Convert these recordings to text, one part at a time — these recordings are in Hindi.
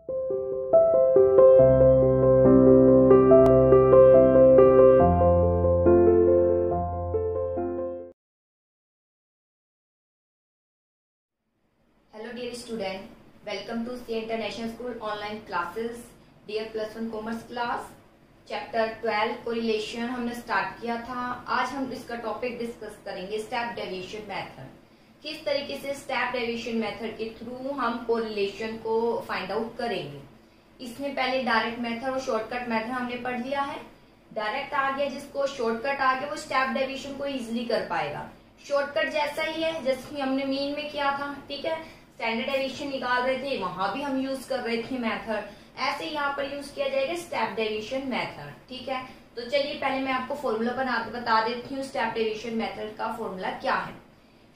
Hello dear student, welcome to C International School online classes. Dear +1 commerce class, chapter 12 correlation हमने स्टार्ट किया था। आज हम इसका टॉपिक डिस्कस करेंगे स्टेप डेविएशन मेथड। किस तरीके से स्टेप डेविएशन मेथड के थ्रू हम कोरिलेशन को फाइंड आउट करेंगे। इसमें पहले डायरेक्ट मेथड और शॉर्टकट मेथड हमने पढ़ लिया है। डायरेक्ट आ गया, जिसको शॉर्टकट आ गया वो स्टेप डेविएशन को इजिली कर पाएगा। शॉर्टकट जैसा ही है जैसे हमने मीन में किया था, ठीक है। स्टैंडर्ड डेविएशन निकाल रहे थे, वहां भी हम यूज कर रहे थे मेथड, ऐसे यहाँ पर यूज किया जाएगा स्टेप डेविएशन मेथड, ठीक है। तो चलिए पहले मैं आपको फॉर्मूला बता देती हूँ स्टेप डेविएशन मेथड का फॉर्मूला क्या है।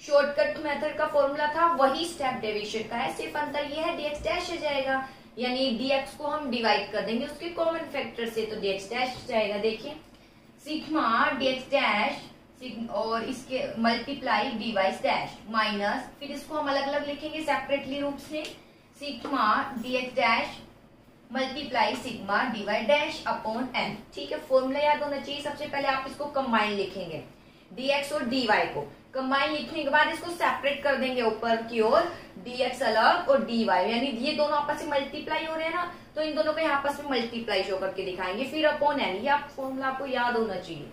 शॉर्टकट मेथड का फॉर्मूला था वही स्टेप डेविएशन का है, सिर्फ अंतर ये है dx डैश आ जाएगा, यानी dx को हम डिवाइड कर देंगे उसके कॉमन फैक्टर से, तो dx डैश जाएगा। देखिए सिग्मा dx डैश और इसके मल्टीप्लाई dy डैश माइनस, फिर इसको हम अलग अलग लिखेंगे सेपरेटली रूप से, sigma dx dash multiply sigma dy dash upon n, ठीक है। फॉर्मूला याद होना चाहिए। सबसे पहले आप इसको कंबाइन लिखेंगे, dx और dy को कंबाइन लिखने के बाद इसको सेपरेट कर देंगे ऊपर की ओर, dx अलग और dy, यानी ये दोनों आपस में मल्टीप्लाई हो रहे हैं ना, तो इन दोनों को यहाँ आपस में मल्टीप्लाई शो करके दिखाएंगे, फिर अपॉन n। ये फॉर्मूला आपको याद होना चाहिए।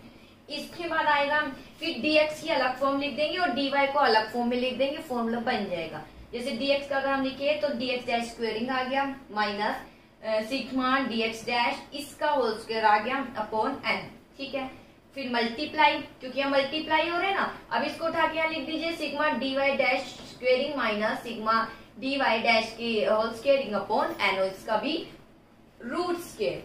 इसके बाद आएगा फिर dx की अलग फॉर्म लिख देंगे और dy को अलग फॉर्म में लिख देंगे, फॉर्मूला बन जाएगा। जैसे dx का अगर हम लिखे तो dx डैश स्क्वेयरिंग आ गया माइनस सिग्मा dx डैश इसका होल स्क्वायर आ गया अपॉन n, ठीक है। फिर मल्टीप्लाई, क्योंकि हम मल्टीप्लाई हो रहे हैं ना, अब इसको उठा के यहाँ लिख दीजिए sigma dy dash squaring minus sigma dy dash की होल स्क्वेयरिंग अपॉन n, और इसका भी रूट स्क्वेयर।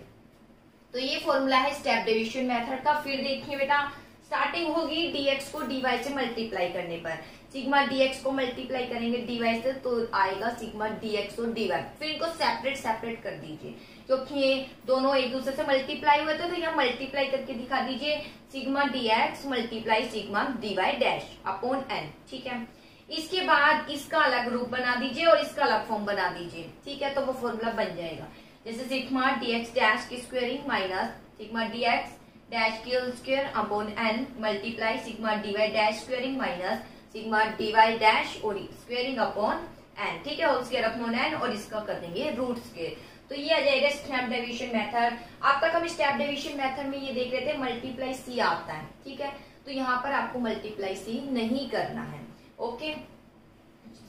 तो ये फॉर्मूला है स्टेप डेविएशन मेथड का। फिर देखिए बेटा, स्टार्टिंग होगी dx को dy से मल्टीप्लाई करने पर, सिग्मा dx को मल्टीप्लाई करेंगे dy से तो आएगा सिग्मा dx और dy। फिर इनको सेपरेट कर दीजिए, क्योंकि ये दोनों एक दूसरे से मल्टीप्लाई हुए थे, तो यहाँ मल्टीप्लाई करके दिखा दीजिए sigma dx multiply sigma dy dash upon n, ठीक है। इसके बाद इसका अलग रूप बना दीजिए और इसका अलग फॉर्म बना दीजिए, ठीक है। तो वो फॉर्मूला बन जाएगा, जैसे सिग्मा dx डैश की squaring minus sigma dx dash की whole square upon n multiply sigma dy dash squaring minus sigma dy dash और स्क्वेयरिंग अपॉन n, ठीक है, होल स्क्वायर अपॉन n, और इसका कर देंगे रूट स्क्वायर। तो ये आ जाएगा स्टेप डेविएशन मेथड। अब तक हम स्टेप डेविएशन मेथड में ये देख रहे थे मल्टीप्लाई सी आता है, ठीक है। तो यहाँ पर आपको मल्टीप्लाई सी नहीं करना है, ओके।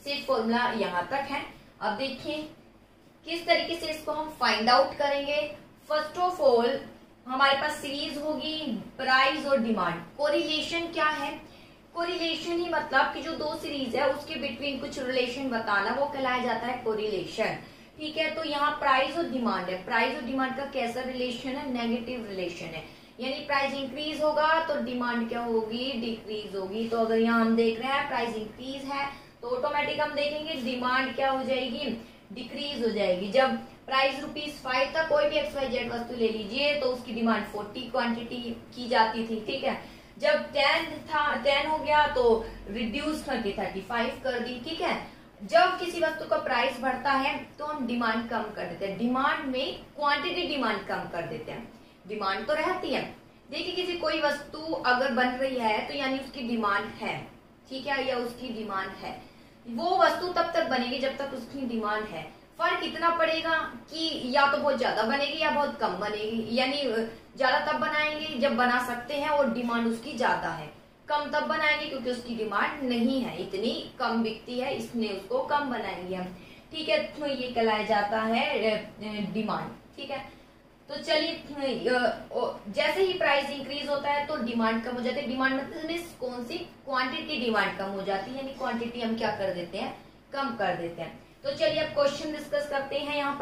सिर्फ फॉर्मूला यहाँ तक है। अब देखिए किस तरीके से इसको हम फाइंड आउट करेंगे। फर्स्ट ऑफ ऑल हमारे पास सीरीज होगी प्राइस और डिमांड। कोरिलेशन क्या है? कोरिलेशन ही मतलब कि जो दो सीरीज है उसके बिटवीन कुछ रिलेशन बताना, वो कहलाया जाता है कोरिलेशन, ठीक है। तो यहाँ प्राइस और डिमांड है। प्राइस और डिमांड का कैसा रिलेशन है? नेगेटिव रिलेशन है, यानी प्राइस इंक्रीज होगा तो डिमांड क्या होगी? डिक्रीज होगी। तो अगर यहाँ हम देख रहे हैं प्राइस इंक्रीज है तो ऑटोमेटिक हम देखेंगे डिमांड क्या हो जाएगी? डिक्रीज हो जाएगी। जब प्राइस ₹5 था, कोई भी XYZ वस्तु ले लीजिए तो उसकी डिमांड 40 क्वांटिटी की जाती थी, ठीक है। जब 10 हो गया तो रिड्यूस करके 35 कर दी, ठीक है। जब किसी वस्तु का प्राइस बढ़ता है तो हम डिमांड कम कर देते हैं, डिमांड में क्वांटिटी डिमांड कम कर देते हैं, डिमांड तो रहती है। देखिए किसी कोई वस्तु अगर बन रही है तो यानी उसकी डिमांड है, ठीक है, या उसकी डिमांड है। वो वस्तु तब तक बनेगी जब तक उसकी डिमांड है। फर्क इतना पड़ेगा कि या तो बहुत ज्यादा बनेगी या बहुत कम बनेगी, यानी ज्यादा तब बनाएंगे जब बना सकते हैं और डिमांड उसकी ज्यादा है, कम तब बनाएंगे क्योंकि उसकी डिमांड नहीं है, इतनी कम बिकती है, इसलिए उसको कम बनाएंगे हम, ठीक है। तो ये कहलाया जाता है डिमांड, ठीक है। तो चलिए जैसे ही प्राइस इंक्रीज होता है तो डिमांड कम हो जाती है। डिमांड मतलब कौन सी? क्वांटिटी डिमांड कम हो जाती है, यानी क्वांटिटी हम क्या कर देते हैं? कम कर देते हैं। तो चलिए अब क्वेश्चन डिस्कस करते हैं। यहाँ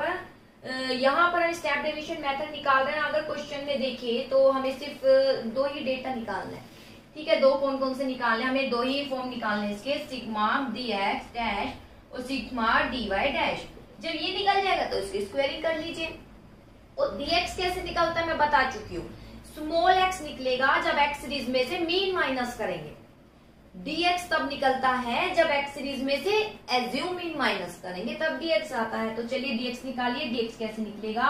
पर हम स्टेप डेविएशन मेथड निकाल रहे हैं। अगर क्वेश्चन में देखिए तो हमें सिर्फ दो ही डेटा निकालना है, ठीक है। दो कौन कौन से निकालने? हमें दो ही फॉर्म निकालने हैं इसके, सिग्मा dx डैश और सिग्मा dy डैश। जब ये निकल जाएगा तो इसकी स्क्वायरिंग कर लीजिए। और dx कैसे निकलता है मैं बता चुकी हूँ, स्मॉल x निकलेगा जब x सीरीज में से मीन माइनस करेंगे। dx तब निकलता है जब x सीरीज में से एज्यूम इन माइनस करेंगे तब dx आता है। तो चलिए dx निकालिए। dx कैसे निकलेगा,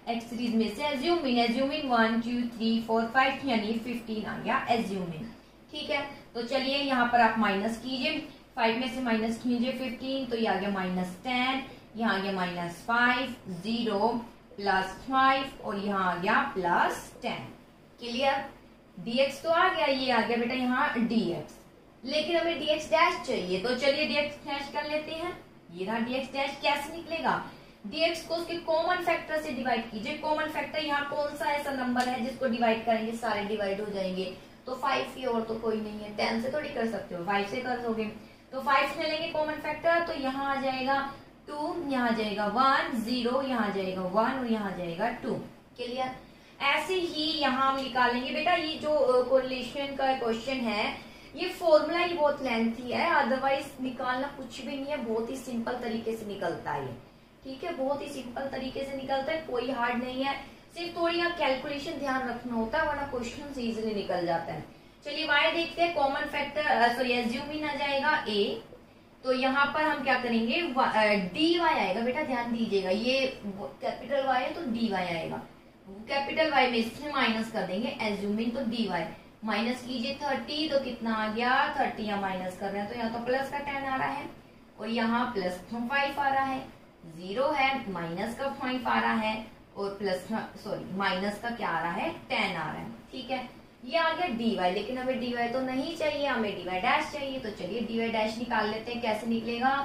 x सीरीज में से एज्यूम इन 1 2 3 4 5 यानी 15 आ गया एज्यूम इन। ठीक है, तो चलिए यहाँ पर आप माइनस कीजिए, 5 में से माइनस कीजिए 15, तो ये आ गया -10, यहाँ आ गया -5, 0 +5 और यहाँ आ गया +10। क्लियर, dx तो आ गया, ये आ गया बेटा यहाँ dx, लेकिन हमें dx डैश चाहिए। तो चलिए dx डैश कर लेते हैं। ये रहा dx डैश। कैसे निकलेगा, dx को उसके कॉमन फैक्टर से डिवाइड कीजिए। कॉमन फैक्टर यहाँ कौन सा ऐसा नंबर है जिसको डिवाइड करेंगे सारे डिवाइड हो जाएंगे, तो 5 ही, और तो कोई नहीं है। 10 से थोड़ी कर सकते हो, 5 से कर दोगे। तो 5 से लेंगे कॉमन फैक्टर, तो यहाँ आ जाएगा 2, यहाँ आ जाएगा 1, 0, यहाँ आ जाएगा 1 और यहाँ आ जाएगा 2। क्लियर, ऐसे ही यहाँ हम निकालेंगे बेटा। ये जो कोरिलेशन का क्वेश्चन है, ये फॉर्मूला ही बहुत लेंथी है, अदरवाइज निकालना कुछ भी नहीं है, बहुत ही सिंपल तरीके से निकलता है। ठीक है, बहुत ही सिंपल तरीके से निकलता है, कोई हार्ड नहीं है, सिर्फ थोड़ी यहाँ कैलकुलेशन ध्यान रखना होता है, वरना क्वेश्चन इजीली निकल जाता है। चलिए y देखते हैं। कॉमन फैक्टर सॉरी एज्यूम इन आ जाएगा a, तो यहाँ पर हम क्या करेंगे, dy आएगा बेटा, ध्यान दीजिएगा। ये कैपिटल Y है तो dy आएगा, कैपिटल Y में इसमें माइनस कर देंगे एज्यूम इन, तो dy माइनस कीजिए 30, तो कितना आ गया 30, यहाँ माइनस कर रहे हैं तो यहाँ तो प्लस का 10 आ रहा है और यहाँ प्लस 5 आ रहा है, 0 है माइनस का 5 आ रहा है और प्लस सॉरी माइनस का क्या आ रहा है 10 आ रहा है। ठीक है, ये आ गया dy, लेकिन हमें dy तो नहीं चाहिए, हमें dy डैश चाहिए। तो चलिए dy डैश निकाल लेते हैं। कैसे निकलेगा,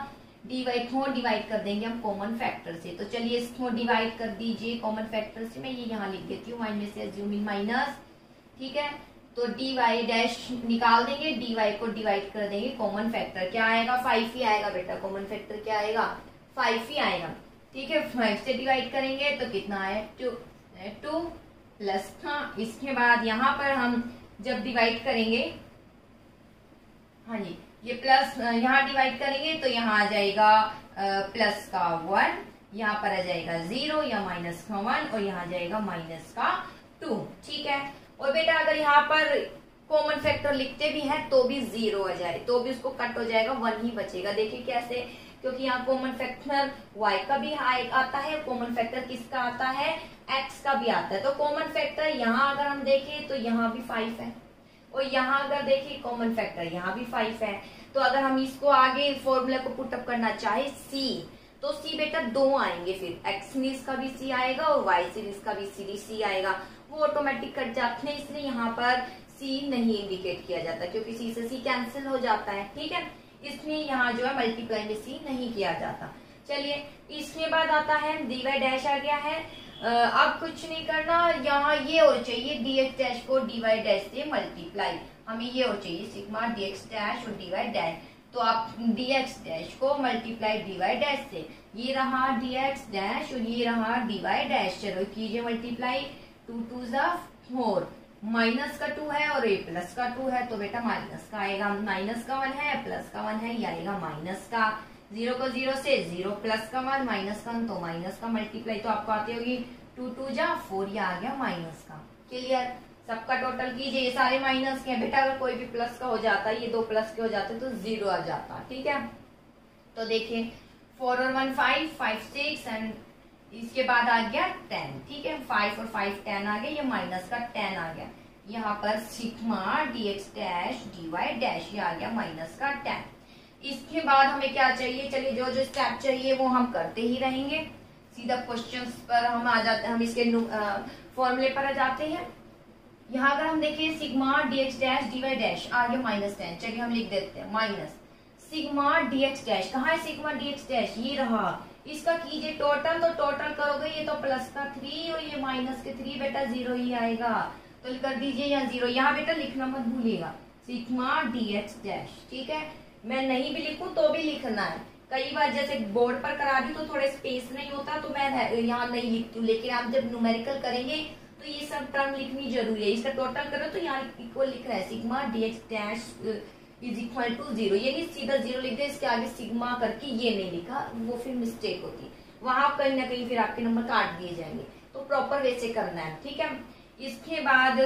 dy को डिवाइड कर देंगे हम कॉमन फैक्टर से। तो चलिए इसको डिवाइड कर दीजिए कॉमन फैक्टर से। मैं ये यहाँ लिख देती हूँ, माइनस से एज्यूम इन माइनस। ठीक है, तो dy डैश निकाल देंगे, dy को डिवाइड कर देंगे कॉमन फैक्टर। क्या आएगा, 5 ही आएगा बेटा। कॉमन फैक्टर क्या आएगा, 5 ही आएगा। ठीक है, 5 से डिवाइड करेंगे तो कितना है 2 प्लस था। इसके बाद यहाँ पर हम जब डिवाइड करेंगे, हाँ जी, ये प्लस यहाँ डिवाइड करेंगे तो यहाँ आ जाएगा प्लस का 1, यहाँ पर आ जाएगा 0 या माइनस का 1 और यहाँ जाएगा माइनस का 2। ठीक है, और बेटा अगर यहाँ पर कॉमन फैक्टर लिखते भी हैं तो भी 0 आ जाए तो भी उसको कट हो जाएगा, 1 ही बचेगा। देखिए कैसे, क्योंकि यहाँ कॉमन फैक्टर y का भी आता है, कॉमन फैक्टर किसका आता है, x का भी आता है। तो कॉमन फैक्टर यहाँ अगर हम देखें तो यहाँ भी 5 है और यहाँ अगर देखें कॉमन फैक्टर यहाँ भी 5 है। तो अगर हम इसको आगे फॉर्मूला को पुटअप करना चाहे c, तो c बेटा 2 आएंगे, फिर x सीरीज का भी c आएगा और y सीरीज का भी c आएगा। वो ऑटोमेटिक कट जाते हैं, इसलिए यहाँ पर c नहीं इंडिकेट किया जाता क्योंकि c से c कैंसिल हो जाता है। ठीक है, इसमें यहाँ जो है मल्टीप्लाई में c नहीं किया जाता। चलिए इसके बाद आता है dy डैश आ गया है। अब कुछ नहीं करना, यहाँ ये और चाहिए dx डैश को dy डैश से मल्टीप्लाई, हमें ये और चाहिए सिग्मा dx डैश और dy डैश। तो आप dx डैश को मल्टीप्लाई dy डैश से, ये रहा dx डैश और ये रहा dy डैश। चलो कीजिए मल्टीप्लाई, 2 2 4, माइनस का 2 है और ये प्लस का 2 है तो बेटा माइनस का आएगा। माइनस का 1 है प्लस का 1 है, ये आएगा माइनस का। 0 को 0 से 0 प्लस का 1 माइनस का 1 तो माइनस का मल्टीप्लाई तो आपको आती होगी 2 2 जा 4, ये आ गया माइनस का। क्लियर, सबका टोटल कीजिए, ये सारे माइनस के हैं बेटा, अगर कोई भी प्लस का हो जाता है, ये 2 प्लस के हो जाते तो 0 आ जाता। ठीक है, तो देखिए 4 और 1 5 5 6 एंड इसके बाद आ गया 10। ठीक है, 5 और 5 10 आ गया, ये माइनस का 10 आ गया। यहाँ पर sigma dx dash dy dash, ये आ गया माइनस का 10। इसके बाद हमें क्या चाहिए, चलिए जो जो स्टेप चाहिए वो हम करते ही रहेंगे। सीधा क्वेश्चंस पर हम आ जाते हैं, हम इसके फॉर्मूले पर आ जाते हैं। यहाँ अगर हम देखें sigma dx dash dy dash आ गया -10। चलिए हम लिख देते हैं माइनस सिग्मा dx डैश। कहाँ है सिग्मा dx डैश, ये रहा। इसका कीजिए टोटल, तो टोटल करोगे ये तो प्लस का 3 और ये माइनस के 3, बेटा 0 ही आएगा। तो कर दीजिए यहाँ 0, यहाँ बेटा लिखना मत भूलिएगा सिग्मा dx डैश। ठीक है, मैं नहीं भी लिखूं तो भी लिखना है। कई बार जैसे बोर्ड पर करा दी तो थोड़े स्पेस नहीं होता तो मैं यहाँ नहीं लिखती हूँ, लेकिन आप जब न्यूमेरिकल करेंगे तो ये सब टर्म लिखनी जरूरी है। इसका टोटल करो तो यहाँ इक्वल लिख रहा है sigma dx dash is equal to 0, ये नहीं सीधा 0 लिख दे, इसके आगे सिग्मा करके ये नहीं लिखा, वो फिर मिस्टेक होती है, वहां कहीं ना कहीं फिर आपके नंबर काट दिए जाएंगे। तो प्रॉपर वे से करना है। ठीक है, इसके बाद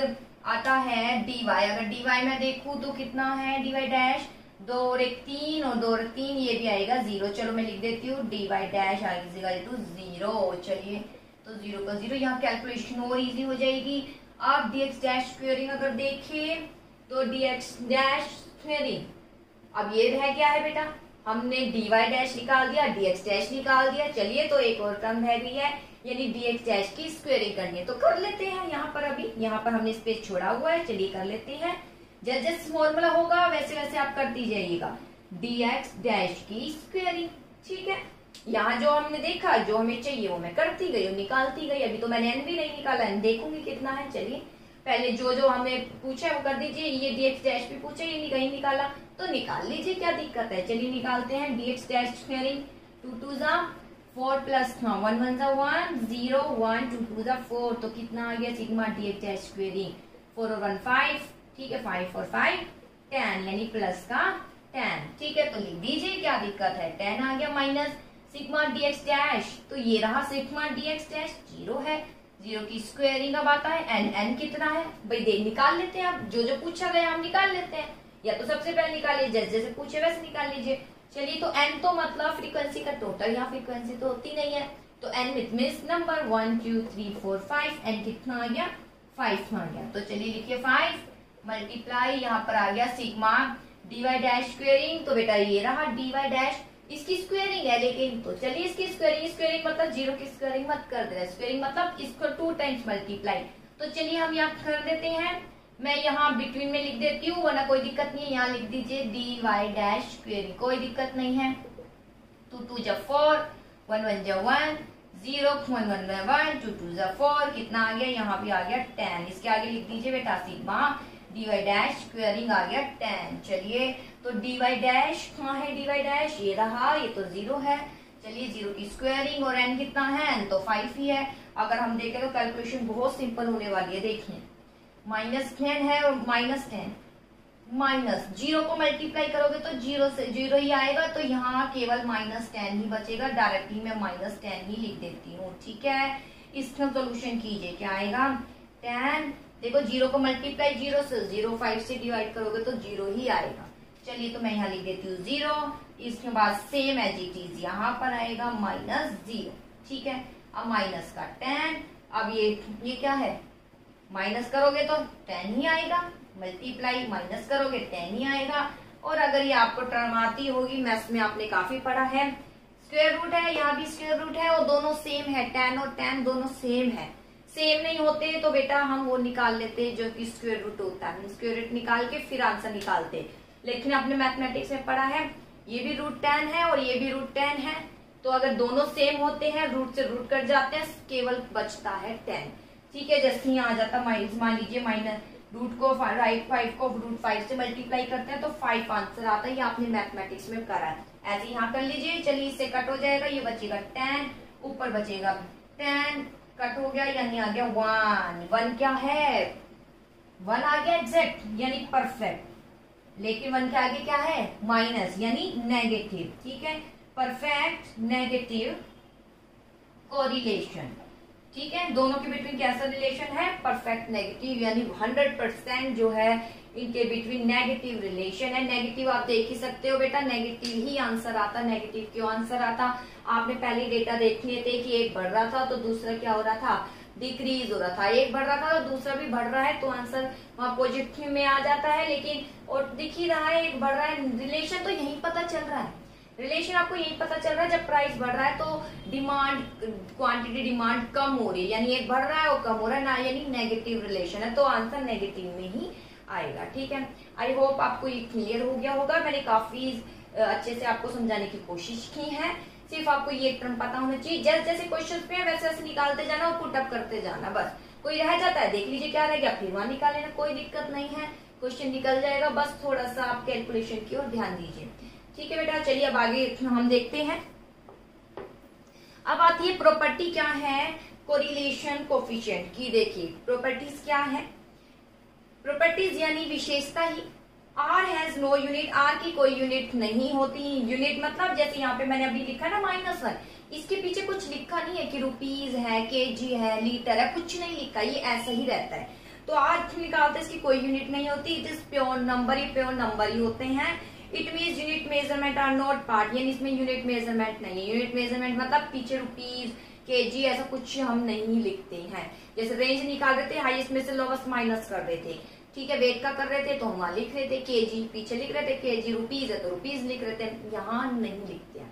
आता है dy। अगर dy में देखूं तो कितना है dy डैश, 2 और 1 3 और 2 और 3, ये भी आएगा 0। चलो मैं लिख देती हूँ dy डैश आएगा 0। चलिए तो 0 का 0, यहाँ कैलकुलेशन और इजी हो जाएगी। अब dx डैश स्क्वेयरिंग अगर देखें तो dx डैश स्क्वेयरिंग, अब ये रह गया है बेटा, हमने dy डैश निकाल दिया, dx डैश निकाल दिया। चलिए तो एक और टर्म रह गई है, यानी dx डैश की स्क्वेयरिंग करनी है, तो कर लेते हैं। यहाँ पर अभी यहाँ पर हमने स्पेस छोड़ा हुआ है, चलिए कर लेते हैं। जैसे फॉर्मूला होगा वैसे वैसे आप करती जाइएगा, dx डैश की स्क्वेयरिंग। ठीक है, यहाँ जो हमने देखा जो हमें चाहिए वो मैं करती गई और निकालती गई। अभी तो मैंने n भी नहीं निकाला, n देखूंगी कितना है। चलिए पहले जो हमें पूछा है वो कर दीजिए। ये dx डैश भी पूछा, ये नहीं निकाला तो निकाल लीजिए, क्या दिक्कत है। चलिए निकालते हैं dx डैश स्क्वेयरिंग। 2 2 जा 4 प्लस 1 1 जा 1 0 1 2 2 जा 4, तो कितना आ गया सिग्मा dx डैश स्क्वेयरिंग। 4 और 1 5, ठीक है, 5 और 5 10, यानी प्लस का 10। ठीक है, तो लिख दीजिए, क्या दिक्कत है। 10 आ गया माइनस सिग्मा dx डैश, तो ये रहा सिग्मा dx डैश 0 है। 0 की स्क्वायरिंग अब आता है n कितना है भाई, देख निकाल लेते हैं। अब जो पूछा गया हम निकाल लेते हैं, या तो सबसे पहले निकालिए, जैसे जैसे पूछे वैसे निकाल लीजिए। चलिए तो n तो मतलब फ्रीक्वेंसी का टोटल, यहाँ फ्रीक्वेंसी तो होती नहीं है, तो n with means number 1 2 3 4 5, n कितना आ गया 5 आ गया। तो चलिए लिखिए 5 मल्टीप्लाई, यहाँ पर आ गया सिग्मा dy डैश स्क्वेयरिंग, तो बेटा ये रहा dy डैश, इसकी स्क्वेयरिंग है लेकिन, तो चलिए इसकी स्क्वेयरिंग मतलब 0 की स्क्वेयरिंग मत कर देना, स्क्वेयरिंग मतलब इसको 2 टाइम्स मल्टीप्लाई। तो चलिए हम यहाँ कर देते हैं, मैं यहाँ बिटवीन में लिख देती हूँ, वरना कोई दिक्कत नहीं है। यहाँ लिख दीजिए dy डैश स्क्वेयरिंग, कोई दिक्कत नहीं है। 2 2 जा 4 1 1 जा 1 0 1 1 जा 1 2 2 जा 4, कितना आ गया, यहाँ भी आ गया 10। इसके आगे लिख दीजिए बेटा सिग्मा dy डैश स्क्वेयरिंग आ गया 10। चलिए तो dy डैश कहाँ है, dy डैश ये रहा, ये तो 0 है। चलिए 0 की स्क्वेयरिंग, और n कितना है, n तो 5 ही है। अगर हम देखें तो कैलकुलेशन बहुत सिंपल होने वाली है। देखिए -10 है और -10 माइनस 0 को मल्टीप्लाई करोगे तो 0 से 0 ही आएगा, तो यहाँ केवल -10 ही बचेगा। डायरेक्टली मैं -10 ही लिख देती हूँ। ठीक है, इसका सोल्यूशन कीजिए, क्या आएगा 10, देखो 0 को मल्टीप्लाई 0 से 0 5 से डिवाइड करोगे तो 0 ही आएगा। चलिए तो मैं यहाँ लिख देती हूँ 0, इसके बाद सेम एज इट इज यहाँ पर आएगा -0। ठीक है, अब माइनस का 10, अब ये क्या है, माइनस करोगे तो 10 ही आएगा, मल्टीप्लाई माइनस करोगे 10 ही आएगा। और अगर ये आपको टर्म आती होगी, मैथ्स में आपने काफी पढ़ा है, स्क्वायर रूट है, यहाँ भी स्क्वायर रूट है और दोनों सेम है, 10 और 10 दोनों सेम है। सेम नहीं होते तो बेटा हम वो निकाल लेते जो कि स्क्वायर रूट होता है, स्क्वायर रूट निकाल के फिर आंसर निकालते। लेकिन आपने मैथमेटिक्स में पढ़ा है, ये भी √10 है और ये भी √10 है, तो अगर दोनों सेम होते हैं रूट से रूट कट जाते हैं, केवल बचता है 10। ठीक है, जैसे यहाँ आ जाता माइनस, मान लीजिए माइनस रूट को 5 को √5 से मल्टीप्लाई करते हैं तो 5 आंसर आता है, ये आपने मैथमेटिक्स में करा है। ऐसे यहाँ कर लीजिए। चलिए इससे कट हो जाएगा, ये बचेगा 10, ऊपर बचेगा 10, कट हो गया, यानी आ गया 1 क्या है, 1 आ गया एग्जैक्ट यानी परफेक्ट, लेकिन 1 के आगे क्या है, माइनस यानी नेगेटिव। ठीक है, परफेक्ट नेगेटिव कोरिलेशन। ठीक है, दोनों के बिटवीन कैसा रिलेशन है, परफेक्ट नेगेटिव, यानी 100% जो है इनके बिटवीन नेगेटिव रिलेशन है। नेगेटिव आप देख ही सकते हो बेटा, नेगेटिव ही आंसर आता, नेगेटिव क्यों आंसर आता, आपने पहले डेटा देख लिए थे कि एक बढ़ रहा था तो दूसरा क्या हो रहा था, डिक्रीज हो रहा था। एक बढ़ रहा था तो दूसरा भी बढ़ रहा है, तो आंसर वहां पॉजिटिव में आ जाता है। लेकिन और दिख ही रहा है एक बढ़ रहा है, रिलेशन तो यही पता चल रहा है, रिलेशन आपको यही पता चल रहा है। जब प्राइस बढ़ रहा है तो डिमांड, क्वांटिटी डिमांड कम हो रही है, यानी एक बढ़ रहा है और कम हो रहा है ना, यानी नेगेटिव रिलेशन है, तो आंसर नेगेटिव में ही आएगा। ठीक है, आई होप आपको ये क्लियर हो गया होगा। मैंने काफी अच्छे से आपको समझाने की कोशिश की है, सिर्फ आपको ये टर्म पता होना चाहिए। जैसे जैसे क्वेश्चन पे है वैसे वैसे निकालते जाना और पुट अप करते जाना, बस। कोई रह जाता है देख लीजिए क्या रह गया, फिर वहां निकाल लेना, कोई दिक्कत नहीं है, क्वेश्चन निकल जाएगा, बस थोड़ा सा आप कैलकुलेशन की ओर ध्यान दीजिए। ठीक है बेटा, चलिए अब आगे हम देखते हैं। अब आती है प्रॉपर्टी क्या है कोरिलेशन कोफिशिएंट की। देखिए प्रॉपर्टीज क्या है, प्रॉपर्टीज यानी विशेषता ही। R has no unit, r की कोई यूनिट नहीं होती। यूनिट मतलब जैसे यहाँ पे मैंने अभी लिखा ना -1, इसके पीछे कुछ लिखा नहीं है कि रुपीज है, केजी है, लीटर है, कुछ नहीं लिखा, ये ऐसा ही रहता है। तो आज निकालते इसकी कोई यूनिट नहीं होती, इट इज प्योर नंबर, ये प्योर नंबर ही होते हैं। It means unit measurement are not part, यानी इसमें यूनिट मेजरमेंट नहीं है। यूनिट मेजरमेंट मतलब पीछे रुपीज केजी ऐसा कुछ हम नहीं लिखते हैं। जैसे रेंज निकाल रहे थे, हाईएस्ट में से लोवेस्ट माइनस कर रहे थे, ठीक है, वेट का कर रहे थे तो हम वहां लिख रहे थे केजी, पीछे लिख रहे थे केजी, रुपीज है तो रुपीज लिख रहे थे, यहाँ नहीं लिखते हैं,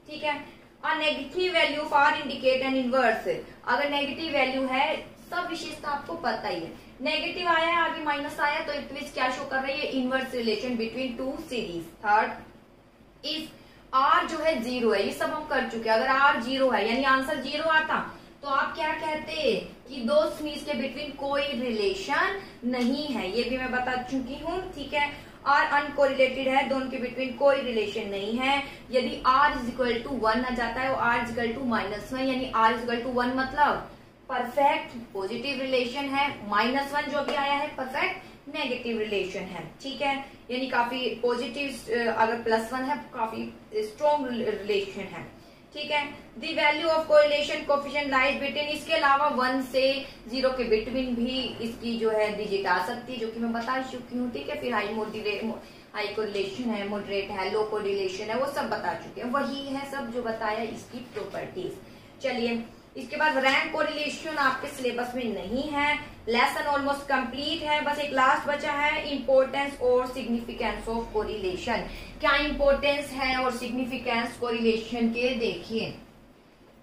ठीक है। A negative value for indicate N inverse, अगर नेगेटिव वैल्यू है, सब विशेषता आपको पता ही है, नेगेटिव आया है आगे माइनस आया तो इट मींस क्या शो कर रही है, inverse relation between two series. Third if r जो है जीरो है, ये सब हम कर चुके हैं, अगर आर जीरो है यानी आंसर जीरो आता तो आप क्या कहते कि दो सीरीज के बिटवीन कोई रिलेशन नहीं है, ये भी मैं बता चुकी हूँ, ठीक है। आर अनकोरिलेटेड है, दोनों के बिटवीन कोई रिलेशन नहीं है। यदि आर इज इक्वल टू 1 आ जाता है और आर इज इक्वल टू -1, यानी आर इज इक्वल टू 1 मतलब परफेक्ट पॉजिटिव रिलेशन है, -1 जो भी आया है परफेक्ट नेगेटिव रिलेशन है, ठीक है, यानी काफी पॉजिटिव, अगर +1 है काफी स्ट्रॉन्ग रिलेशन है, ठीक है। The value of correlation coefficient lies between, इसके अलावा 1 से 0 के बिटवीन भी इसकी जो है डिजिट आ सकती है, जो कि मैं बता चुकी हूँ, ठीक है। फिर हाई कोरिलेशन है, मॉडरेट है, लो कोरिलेशन है, वो सब बता चुके हैं, वही है सब जो बताया इसकी प्रॉपर्टीज। चलिए इसके बाद रैंक कोरिलेशन आपके सिलेबस में नहीं है, लेसन ऑलमोस्ट कंप्लीट है, बस एक लास्ट बचा है, इंपॉर्टेंस और सिग्निफिकेंस ऑफ कोरिलेशन। क्या इंपॉर्टेंस है और सिग्निफिकेंस कोरिलेशन के, देखिए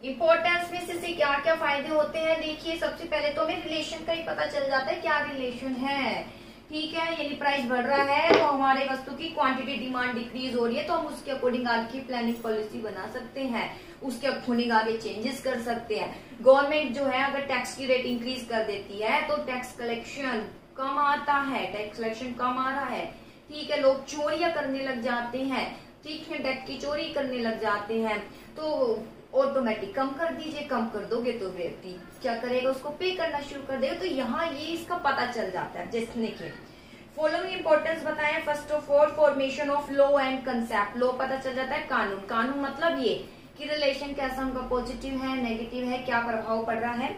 इंपॉर्टेंस में से क्या क्या फायदे होते हैं। देखिए सबसे पहले तो हमें रिलेशन का ही पता चल जाता है क्या रिलेशन है, ठीक है, यानी प्राइस बढ़ रहा है तो हमारे वस्तु की क्वांटिटी डिमांड डिक्रीज हो रही है तो हम उसके अकॉर्डिंग आगे की प्लानिंग पॉलिसी बना सकते हैं, उसके अकॉर्डिंग आगे चेंजेस कर सकते हैं। गवर्नमेंट जो है अगर टैक्स की रेट इंक्रीज कर देती है तो टैक्स कलेक्शन कम आता है, टैक्स कलेक्शन कम आ रहा है, ठीक है, लोग चोरियां करने लग जाते हैं, ठीक है, टैक्स की चोरी करने लग जाते हैं, तो ऑटोमेटिक कम कर दीजिए, कम कर दोगे तो व्यक्ति क्या करेगा, उसको पे करना शुरू कर देगा, तो यहाँ ये इसका पता चल जाता है। जिसने के फॉलोइंग इंपॉर्टेंस बताएं, first of all formation of law and concept, law पता चल जाता है, कानून, कानून मतलब ये कि रिलेशन कैसा उनका पॉजिटिव है नेगेटिव है, क्या प्रभाव पड़ रहा है।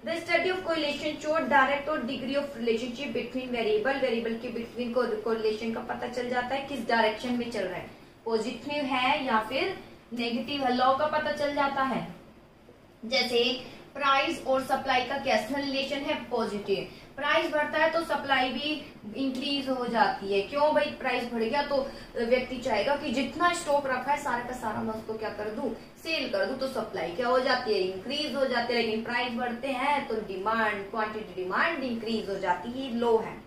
The study of correlation show direct और degree of relationship between variable, variable के बिटवीन को कोरिलेशन का पता चल जाता है, किस डायरेक्शन में चल रहा है, पॉजिटिव है या फिर नेगेटिव है, लॉ का पता चल जाता है। जैसे प्राइस और सप्लाई का कैसा रिलेशन है, पॉजिटिव, प्राइस बढ़ता है तो सप्लाई भी इंक्रीज हो जाती है, क्यों भाई, प्राइस बढ़ गया तो व्यक्ति चाहेगा कि जितना स्टॉक रखा है सारा का सारा मैं उसको क्या कर दूं, सेल कर दूं, तो सप्लाई क्या हो जाती है, इंक्रीज हो जाती है। लेकिन प्राइस बढ़ते हैं तो डिमांड, क्वांटिटी डिमांड इंक्रीज हो जाती है, लो है।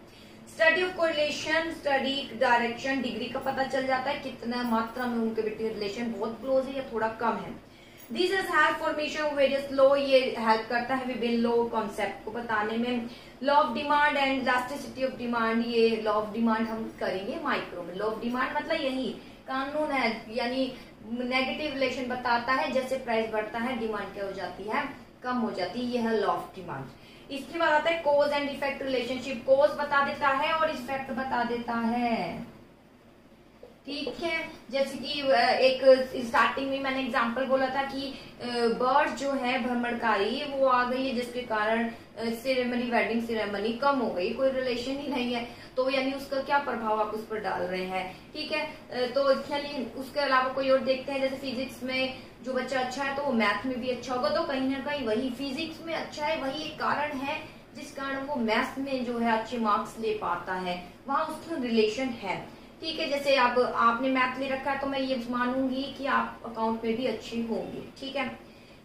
Study of correlation, study direction, degree का पता चल जाता है कितना मात्रा में उनके बीच रिलेशन बहुत क्लोज है या थोड़ा कम है। This is help formation of various law, ये हेल्प करता है विभिन्न लॉ कॉन्सेप्ट को बताने में। Law of demand and elasticity of demand, ये लॉ ऑफ डिमांड हम करेंगे माइक्रो में। लॉ ऑफ डिमांड मतलब यही कानून है, यानी नेगेटिव रिलेशन बताता है, जैसे प्राइस बढ़ता है डिमांड क्या हो जाती है, कम हो जाती है, यह है लॉ ऑफ डिमांड। इसके बाद आता है कोज एंड इफेक्ट रिलेशनशिप, कोज बता देता है और इफेक्ट बता देता है, ठीक है। जैसे कि एक स्टार्टिंग में मैंने एग्जांपल बोला था कि बर्ड जो है भ्रमणकारी वो आ गई है जिसके कारण सेरेमनी, वेडिंग सेरेमनी कम हो गई, कोई रिलेशन ही नहीं है, तो यानी उसका क्या प्रभाव आप उस पर डाल रहे हैं, ठीक है। तो चलिए उसके अलावा कोई और देखते हैं, जैसे फिजिक्स में जो बच्चा अच्छा है तो वो मैथ में भी अच्छा होगा, तो कहीं ना कहीं वही फिजिक्स में अच्छा है, वही एक कारण है जिस कारण वो मैथ में जो है अच्छे मार्क्स ले पाता है, वहां उसका रिलेशन है, ठीक है। जैसे अब आपने मैथ ले रखा है तो मैं ये मानूंगी कि आप अकाउंट में भी अच्छे होंगे, ठीक है।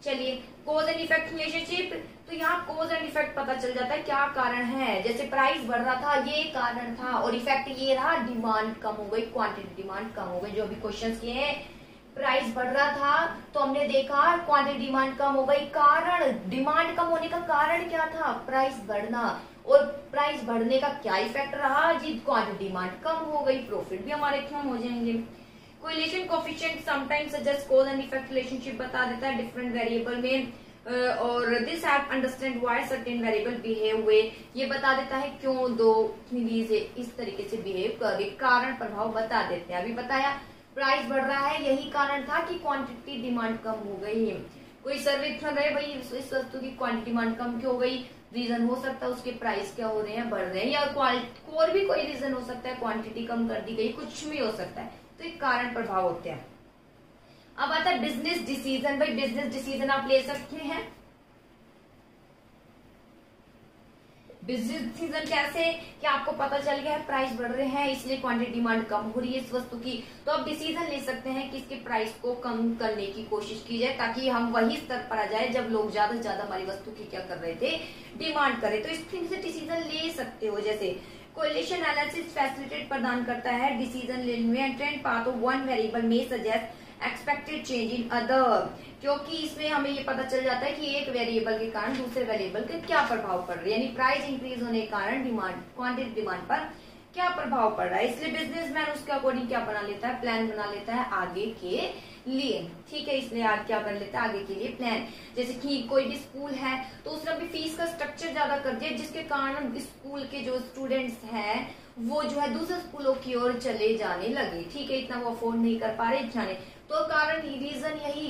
चलिए कोज एंड इफेक्ट रिलेशनशिप, तो यहाँ कोज एंड इफेक्ट पता चल जाता है क्या कारण है, जैसे प्राइस बढ़ रहा था ये कारण था और इफेक्ट ये रहा, डिमांड कम हो गई, क्वांटिटी डिमांड कम हो गई, जो भी क्वेश्चन किए हैं प्राइस बढ़ रहा था तो हमने देखा क्वांटिटी डिमांड कम हो गई, कारण डिमांड कम होने का कारण क्या था, प्राइस बढ़ना, और प्राइस बढ़ने का क्या इफेक्ट रहा जी, क्वांटिटी डिमांड कम हो गई, प्रॉफिट भी हमारे कम हो जाएंगे। Correlation coefficient sometimes suggest cause and effect relationship बता देता है डिफरेंट वेरिएबल में, और this help understand why certain variable behave हुए, ये बता देता है क्यों दो चीजें इस तरीके से बिहेव कर रही, कारण प्रभाव बता देते हैं। अभी बताया प्राइस बढ़ रहा है यही कारण था कि क्वांटिटी डिमांड कम हो गई, कोई सर्वेक्षण रहे भाई इस वस्तु की क्वांटिटी डिमांड कम क्यों हो गई, रीजन हो सकता है उसके प्राइस क्या हो रहे हैं, बढ़ रहे हैं, या और भी कोई रीजन हो सकता है, क्वांटिटी कम कर दी गई, कुछ भी हो सकता है। तो एक कारण प्रभाव होते हैं। अब आता है बिजनेस डिसीजन। भाई बिजनेस डिसीजन आप ले सकते हैं। बिजनेस डिसीजन कैसे कि आपको पता चल गया है प्राइस बढ़ रहे हैं, इसलिए क्वांटिटी डिमांड कम हो रही है इस वस्तु की, तो आप डिसीजन ले सकते हैं कि इसके प्राइस को कम करने की कोशिश की जाए, ताकि हम वही स्तर पर आ जाए जब लोग ज्यादा से ज्यादा हमारी वस्तु की क्या कर रहे थे, डिमांड करे। तो इस थिंग से डिसीजन ले सकते हो। जैसे कोरिलेशन एनालिसिस फैसिलिटेट प्रदान करता है डिसीजन लेने में। Trend path of one variable में suggest expected change in other, क्योंकि इसमें हमें ये पता चल जाता है कि एक वेरिएबल के कारण दूसरे वेरिएबल के क्या प्रभाव पड़ रहा है, यानी प्राइस इंक्रीज होने के कारण डिमांड, क्वांटिटी डिमांड पर क्या प्रभाव पड़ रहा है। इसलिए बिजनेसमैन उसके अकॉर्डिंग क्या बना लेता है, प्लान बना लेता है आगे के लिए। ठीक है, इसलिए आज क्या बन लेता है, आगे के लिए प्लान। जैसे कि कोई भी स्कूल है तो उसने अपनी फीस का स्ट्रक्चर ज्यादा कर दिया, जिसके कारण स्कूल के जो स्टूडेंट्स हैं वो जो है दूसरे स्कूलों की ओर चले जाने लगे। ठीक है, इतना वो अफोर्ड नहीं कर पा रहे जाने, तो कारण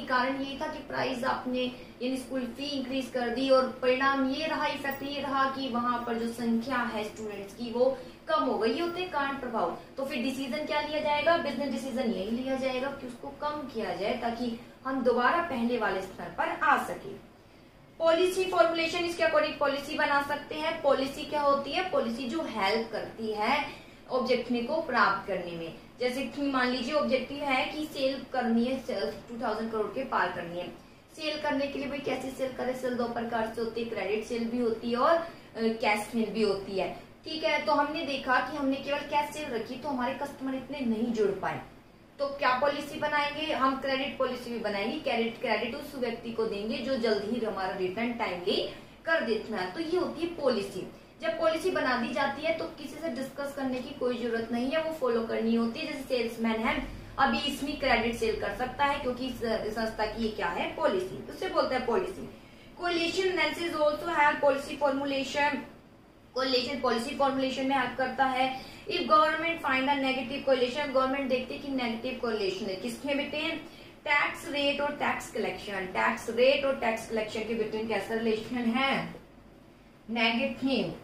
कारण यही था कि प्राइस आपने यानी स्कूल फी इंक्रीज कर दी, और परिणाम ये रहा, इफेक्ट ये रहा कि वहां पर जो संख्या है स्टूडेंट्स की वो कम हो गई। ये होते हैं कारण प्रभाव। तो फिर डिसीजन क्या लिया जाएगा, बिजनेस डिसीजन यही लिया जाएगा कि उसको कम किया जाए, ताकि हम दोबारा पहले वाले स्तर पर आ सके। पॉलिसी फॉर्मुलेशन, इसके अकॉर्डिंग पॉलिसी बना सकते हैं। पॉलिसी क्या होती है, पॉलिसी जो हेल्प करती है ऑब्जेक्टिव को प्राप्त करने में। जैसे कि मान लीजिए ऑब्जेक्टिव है कि सेल करनी है, 2000 करोड़ के पार करनी है। सेल करने के लिए भाई कैसे सेल करें, सेल दो प्रकार से होती है, क्रेडिट सेल भी होती है और कैश सेल भी होती है। ठीक है, तो हमने देखा कि हमने केवल कैश सेल रखी तो हमारे कस्टमर इतने नहीं जुड़ पाए, तो क्या पॉलिसी बनाएंगे हम, क्रेडिट पॉलिसी भी बनाएंगे। क्रेडिट उस व्यक्ति को देंगे जो जल्द ही हमारा रिटर्न टाइमली कर देता है। तो ये होती है पॉलिसी। जब पॉलिसी बना दी जाती है तो किसी से डिस्कस करने की कोई जरूरत नहीं है, वो फॉलो करनी होती है। जैसे सेल्समैन है, अभी इसमें क्रेडिट सेल कर सकता है क्योंकि संस्था की ये क्या है, पॉलिसी, उससे बोलते हैं policy. Correlation analysis also help policy formulation. Correlation policy formulation में हेल्प करता है। If government find a negative correlation, government देखती है कि नेगेटिव कोरिलेशन है किसमें बेटे, टैक्स रेट और टैक्स कलेक्शन। टैक्स रेट और टैक्स कलेक्शन के बिटवीन कैसा रिलेशन है, नेगेटिव,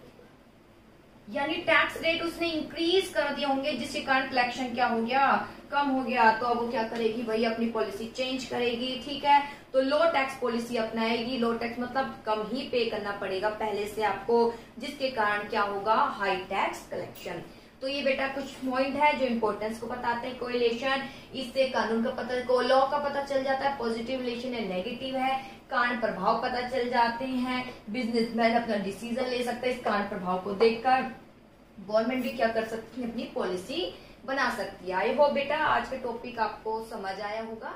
यानी टैक्स रेट उसने इंक्रीज कर दिए होंगे, जिसके कारण कलेक्शन क्या हो गया, कम हो गया। तो अब वो क्या करेगी भाई, अपनी पॉलिसी चेंज करेगी। ठीक है, तो लो टैक्स पॉलिसी अपनाएगी। लो टैक्स मतलब कम ही पे करना पड़ेगा पहले से आपको, जिसके कारण क्या होगा, हाई टैक्स कलेक्शन। तो ये बेटा कुछ पॉइंट है जो इम्पोर्टेंस को बताते हैं। कोरिलेशन, इससे कानून का पता, लॉ का पता चल जाता है, पॉजिटिव रिलेशन है, नेगेटिव है, कारण प्रभाव पता चल जाते हैं। बिजनेसमैन अपना डिसीजन ले सकता है इस कारण प्रभाव को देखकर। गवर्नमेंट भी क्या कर सकती है, अपनी पॉलिसी बना सकती है। आई होप बेटा आज का टॉपिक आपको समझ आया होगा।